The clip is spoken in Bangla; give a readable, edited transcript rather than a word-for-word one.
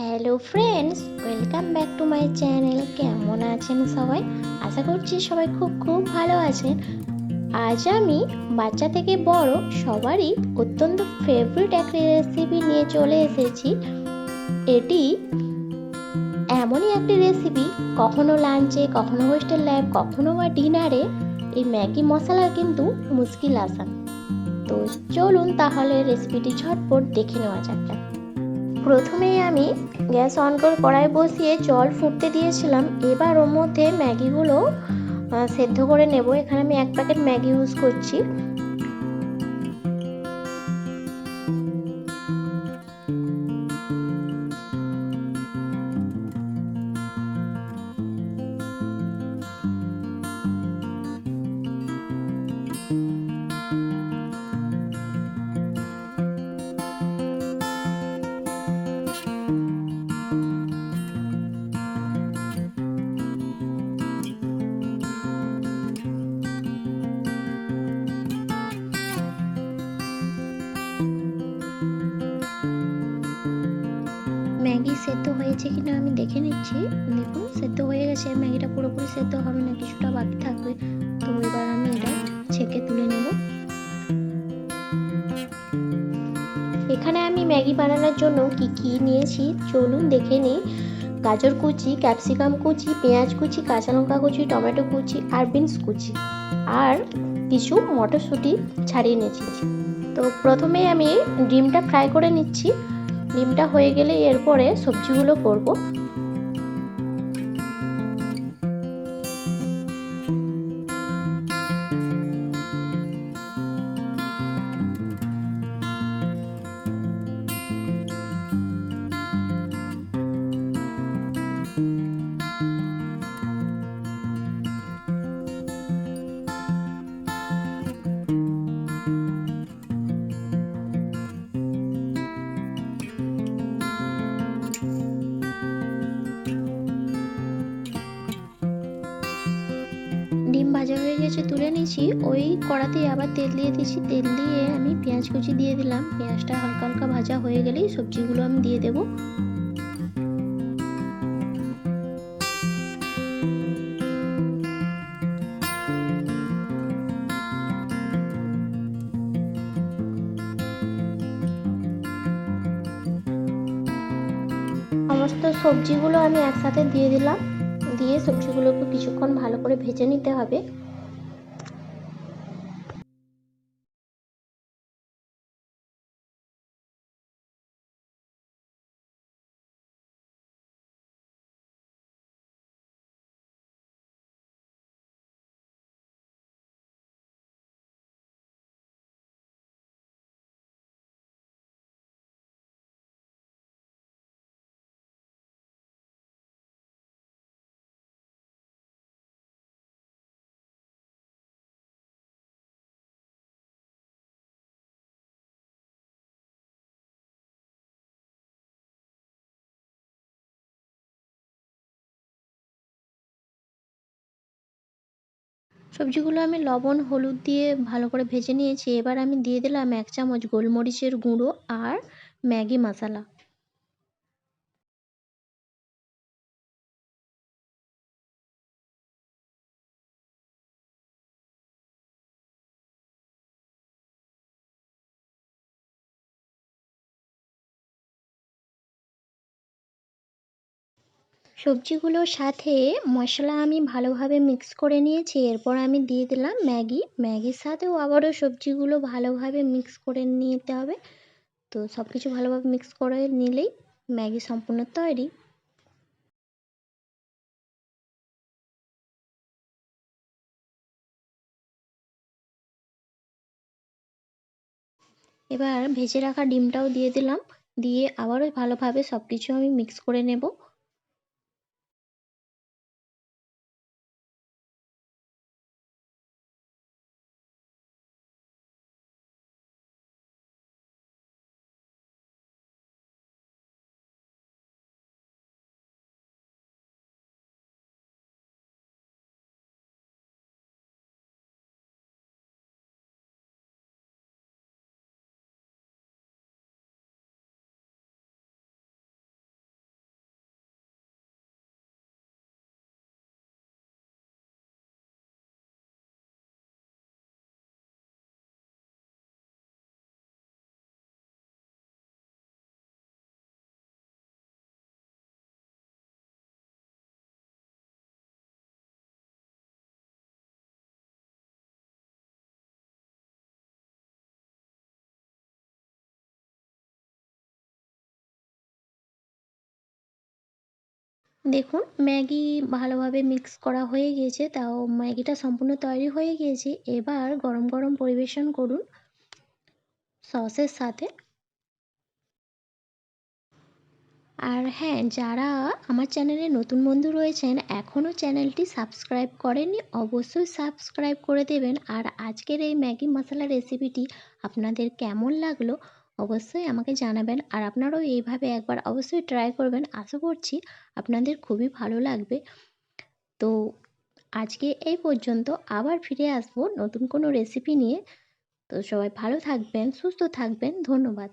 Hello friends, welcome back to my channel. কেমন আছেন সবাই? আশা করছি সবাই খুব খুব ভালো আছেন। আজ আমি বাচ্চা থেকে বড় সবারই অত্যন্ত ফেভারিট একটা রেসিপি নিয়ে চলে এসেছি। এটি এমনই একটি রেসিপি, কখনো লাঞ্চে, কখনো হোস্টেল লাইফ, কখনো বা ডিনারে এই ম্যাগি মশলার কিন্তু মুশকিল আসান। তো চলুন তাহলে রেসিপিটি ঝটপট দেখে নেওয়া যাক। প্রথমেই আমি গ্যাস অন করে কড়াই বসিয়ে জল ফুটতে দিয়েছিলাম। এবার ওর মধ্যে ম্যাগিগুলো সেদ্ধ করে নেব। এখানে আমি 1 প্যাকেট ম্যাগি ইউজ করছি। ম্যাগি সেদ্ধ হয়েছে কিনা আমি দেখে নিচ্ছি। দেখুন সেদ্ধ হয়ে গেছে। ম্যাগিটা পুরোপুরি সেদ্ধ হবে না, কিছুটা বাকি থাকবে। তো এবার আমি এটা ছেঁকে তুলে নেব। এখানে আমি ম্যাগি বানানোর জন্য কি নিয়েছি চলুন দেখে নিই। গাজর কুচি, ক্যাপসিকাম কুচি, পেঁয়াজ কুচি, কাঁচা লঙ্কা কুচি, টমেটো কুচি আর বিনস কুচি, আর কিছু মটরশুঁটি ছাড়িয়ে নিয়েছি। তো প্রথমে আমি ডিমটা ফ্রাই করে নিচ্ছি। ডিমটা হয়ে গেলে এরপরে সবজিগুলো করব। ডিম ভাজা হয়ে গেছে, তুলে নিয়েছি। ওই কড়াতে আবার তেল দিয়ে দিয়েছি। তেল দিয়ে আমি পেঁয়াজ কুচি দিয়ে দিলাম। পেঁয়াজটা হালকা হালকা ভাজা হয়ে গেলেই সবজিগুলো আমি দিয়ে দেব। সমস্ত সবজিগুলো আমি একসাথে দিয়ে দিলাম। দিয়ে সবজিগুলোকে কিছুক্ষণ ভালো করে ভেজে নিতে হবে। সবজিগুলো আমি লবণ হলুদ দিয়ে ভালো করে ভেজে নিয়েছি। এবার আমি দিয়ে দিলাম 1 চামচ গোলমরিচের গুঁড়ো আর ম্যাগি মশলা। সবজিগুলোর সাথে মশলা আমি ভালোভাবে মিক্স করে নিয়েছি। এরপর আমি দিয়ে দিলাম ম্যাগি। ম্যাগির সাথেও আবারও সবজিগুলো ভালোভাবে মিক্স করে নিতে হবে। তো সব কিছু ভালোভাবে মিক্স করে নিলেই ম্যাগি সম্পূর্ণ তৈরি। এবার ভেজে রাখা ডিমটাও দিয়ে দিলাম। দিয়ে আবারও ভালোভাবে সব কিছু আমি মিক্স করে নেব। দেখুন ম্যাগি ভালোভাবে মিক্স করা হয়ে গিয়েছে, তাও ম্যাগিটা সম্পূর্ণ তৈরি হয়ে গিয়েছে। এবার গরম গরম পরিবেশন করুন সসের সাথে। আর হ্যাঁ, যারা আমার চ্যানেলে নতুন বন্ধু রয়েছেন এখনও চ্যানেলটি সাবস্ক্রাইব করেননি, অবশ্যই সাবস্ক্রাইব করে দেবেন। আর আজকের এই ম্যাগি মশলা রেসিপিটি আপনাদের কেমন লাগলো অবশ্যই আমাকে জানাবেন। আর আপনারাও এইভাবে একবার অবশ্যই ট্রাই করবেন, আশা করছি আপনাদের খুবই ভালো লাগবে। তো আজকে এই পর্যন্ত, আবার ফিরে আসবো নতুন কোনো রেসিপি নিয়ে। তো সবাই ভালো থাকবেন, সুস্থ থাকবেন, ধন্যবাদ।